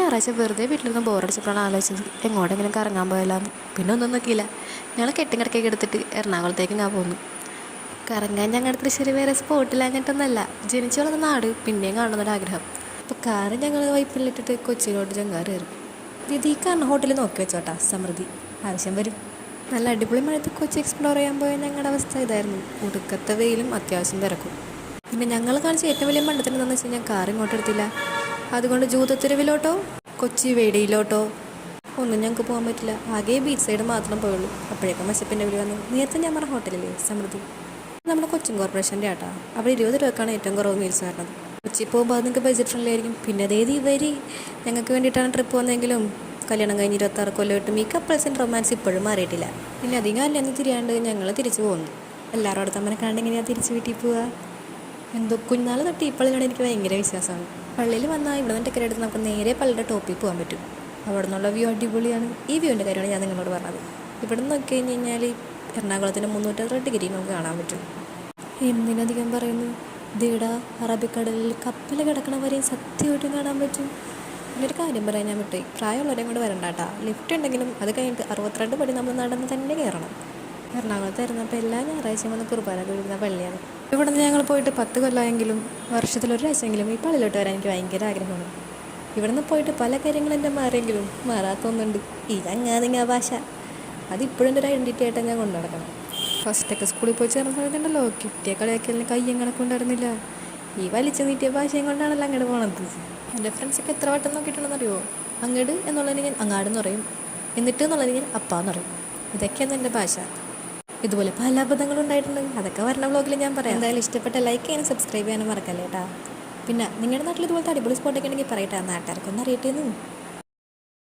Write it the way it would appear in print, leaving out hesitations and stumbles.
ഞായറാഴ്ച വെറുതെ വീട്ടിലിരുന്ന് ബോറടിച്ചപ്പോഴാണ് ആലോചിച്ചത് എങ്ങോട്ടെങ്കിലും കറങ്ങാൻ പോയാലാന്ന്. പിന്നെ ഒന്നും നോക്കിയില്ല, ഞങ്ങൾ കെട്ടിക്കിടക്കേക്ക് എടുത്തിട്ട് എറണാകുളത്തേക്ക് ഞാൻ പോന്നു. കറങ്ങാൻ ഞങ്ങളുടെ തൃശ്ശൂർ വേറെ സ്പോട്ടിലാഞ്ഞിട്ടൊന്നല്ല, ജനിച്ചു വളർന്ന നാട് പിന്നെയും കാണുന്നൊരാഗ്രഹം. അപ്പോൾ കാറ് ഞങ്ങൾ വൈപ്പിലിട്ടിട്ട് കൊച്ചിയിലോട്ട് ചെങ്കാറ് കയറി. ഇത് ഈ കാരണം ഹോട്ടലിൽ നോക്കി വെച്ചോട്ടാ, സമൃദ്ധി ആവശ്യം വരും. നല്ല അടിപൊളി മഴത്ത് കൊച്ചി എക്സ്പ്ലോർ ചെയ്യാൻ പോയ ഞങ്ങളുടെ അവസ്ഥ ഇതായിരുന്നു. ഒടുക്കത്തെ വെയിലും അത്യാവശ്യം തിരക്കും. പിന്നെ ഞങ്ങൾ കാണിച്ച ഏറ്റവും വലിയ മണ്ടത്തിന് എന്താണെന്ന് വെച്ച് കഴിഞ്ഞാൽ കാർ ഇങ്ങോട്ട് എടുത്തില്ല. അതുകൊണ്ട് ജൂതത്തെരുവിലോട്ടോ കൊച്ചി വേടിയിലോട്ടോ ഒന്നും ഞങ്ങൾക്ക് പോകാൻ പറ്റില്ല. ആകെ ബീച്ച് സൈഡ് മാത്രം പോയുള്ളൂ. അപ്പോഴേക്കും വിശപ്പിൻ്റെ വിളി വന്നു. നേരത്തെ ഞാൻ പറഞ്ഞ ഹോട്ടലില്ലേ സമൃദ്ധി, നമ്മുടെ കൊച്ചിൻ കോർപ്പറേഷൻ്റെ ആട്ടാ. അവിടെ 20 രൂപക്കാണ് ഏറ്റവും കുറവ് മീൽസ് വരുന്നത്. കൊച്ചി പോകുമ്പോൾ അത് നിങ്ങൾക്ക് ബഡ്ജറ്റ് ഫ്രണ്ട്ലി ആയിരിക്കും. പിന്നെ അതേത് ഇവര് ഞങ്ങൾക്ക് വേണ്ടിയിട്ടാണ് ട്രിപ്പ് വന്നെങ്കിലും കല്യാണം കഴിഞ്ഞ് 26 കൊല്ലമായിട്ടും ഈ കപ്പിൾസിൻ്റെ റൊമാൻസ് ഇപ്പോഴും മാറിയിട്ടില്ല. പിന്നെ അധികം അല്ലെന്ന് തിരിയാണ്ട് ഞങ്ങൾ തിരിച്ചു പോകുന്നു. എല്ലാവരും അടുത്ത് അമ്മനെ കണ്ട് എങ്ങനെയാണ് തിരിച്ച് വീട്ടിൽ പോവുക. എന്തോ കുഞ്ഞാൾ തൊട്ട് ഈ പള്ളിയോട് എനിക്ക് ഭയങ്കര വിശ്വാസമാണ്. പള്ളിയിൽ വന്നാൽ ഇവിടെ നിന്ന് ടിക്കറ്റ് എടുത്ത് നമുക്ക് നേരെ പള്ളിയുടെ ടോപ്പിൽ പോകാൻ പറ്റും. അവിടെ നിന്നുള്ള വ്യൂ അടിപൊളിയാണ്. ഈ വ്യൂവിൻ്റെ കാര്യമാണ് ഞാൻ നിങ്ങളോട് പറഞ്ഞത്. ഇവിടെ നിന്ന് നോക്കി കഴിഞ്ഞ് കഴിഞ്ഞാൽ എറണാകുളത്തിൻ്റെ 360 ഡിഗ്രി നമുക്ക് കാണാൻ പറ്റും. എന്തിനധികം പറയുന്നു, ദീട അറബിക്കടലിൽ കപ്പൽ കിടക്കണവരെയും സത്യമായിട്ടും കാണാൻ പറ്റും. പിന്നൊരു കാര്യം പറയാൻ ഞാൻ വിട്ടു, പ്രായമുള്ളവരെയും കൊണ്ട് വരണ്ടാട്ടാ. ലിഫ്റ്റ് ഉണ്ടെങ്കിലും അത് കഴിഞ്ഞിട്ട് 62 പടി നമ്മൾ നടന്ന് തന്നെ കയറണം. എറണാകുളത്തായിരുന്നപ്പോൾ എല്ലാ ഞായറാഴ്ചയും വന്ന് കുർബാന കഴിയുന്ന പള്ളിയാണ്. ഇവിടെ നിന്ന് ഞങ്ങൾ പോയിട്ട് 10 കൊല്ലമെങ്കിലും വർഷത്തിലൊരാഴ്ചയെങ്കിലും ഈ പള്ളിയിലോട്ട് വരാൻ എനിക്ക് ഭയങ്കര ആഗ്രഹമാണ്. ഇവിടെ നിന്ന് പോയിട്ട് പല കാര്യങ്ങളും എൻ്റെ മാറിയെങ്കിലും മാറാത്തൊന്നുണ്ട്, ഈ ചങ്ങാതിങ്ങ ഭാഷ. അതിപ്പോഴും എൻ്റെ ഒരു ഐഡൻറ്റിറ്റി ആയിട്ടാണ് ഞാൻ കൊണ്ടു നടക്കണം. ഫസ്റ്റൊക്കെ സ്കൂളിൽ പോയി ചേർന്ന സമയത്തുണ്ടല്ലോ, കിട്ടിയ കളിയാക്കലിന് കയ്യും കണക്കുണ്ടായിരുന്നില്ല. ഈ വലിച്ചു നീട്ടിയ ഭാഷയും കൊണ്ടാണല്ലോ അങ്ങോട്ട് പോണത്. എൻ്റെ ഫ്രണ്ട്സൊക്കെ എത്ര വട്ടം നോക്കിയിട്ടുണ്ടെന്നറിയുമോ? അങ്ങട് എന്നുള്ളതിന് ഞാൻ അങ്ങാടെന്ന് പറയും, എന്നിട്ട് എന്നുള്ളതിന് ഞാൻ അപ്പാന്ന് പറയും. ഇതൊക്കെയാണ് എൻ്റെ ഭാഷ. ഇതുപോലെ പല അബദ്ധങ്ങളും ഉണ്ടായിട്ടുണ്ട്. അതൊക്കെ വരുന്ന വ്ളോഗിൽ ഞാൻ പറയാം. എന്തായാലും ഇഷ്ടപ്പെട്ട ലൈക്ക് ചെയ്യാനും സബ്സ്ക്രൈബ് ചെയ്യാനും മറക്കല്ലേ കേട്ടാ. പിന്നെ നിങ്ങളുടെ നാട്ടിൽ ഇതുപോലത്തെ അടിപൊളി സ്പോട്ടൊക്കെ ഉണ്ടെങ്കിൽ പറയട്ടെ, നാട്ടുകാർക്കൊന്നും അറിയട്ടേന്ന്.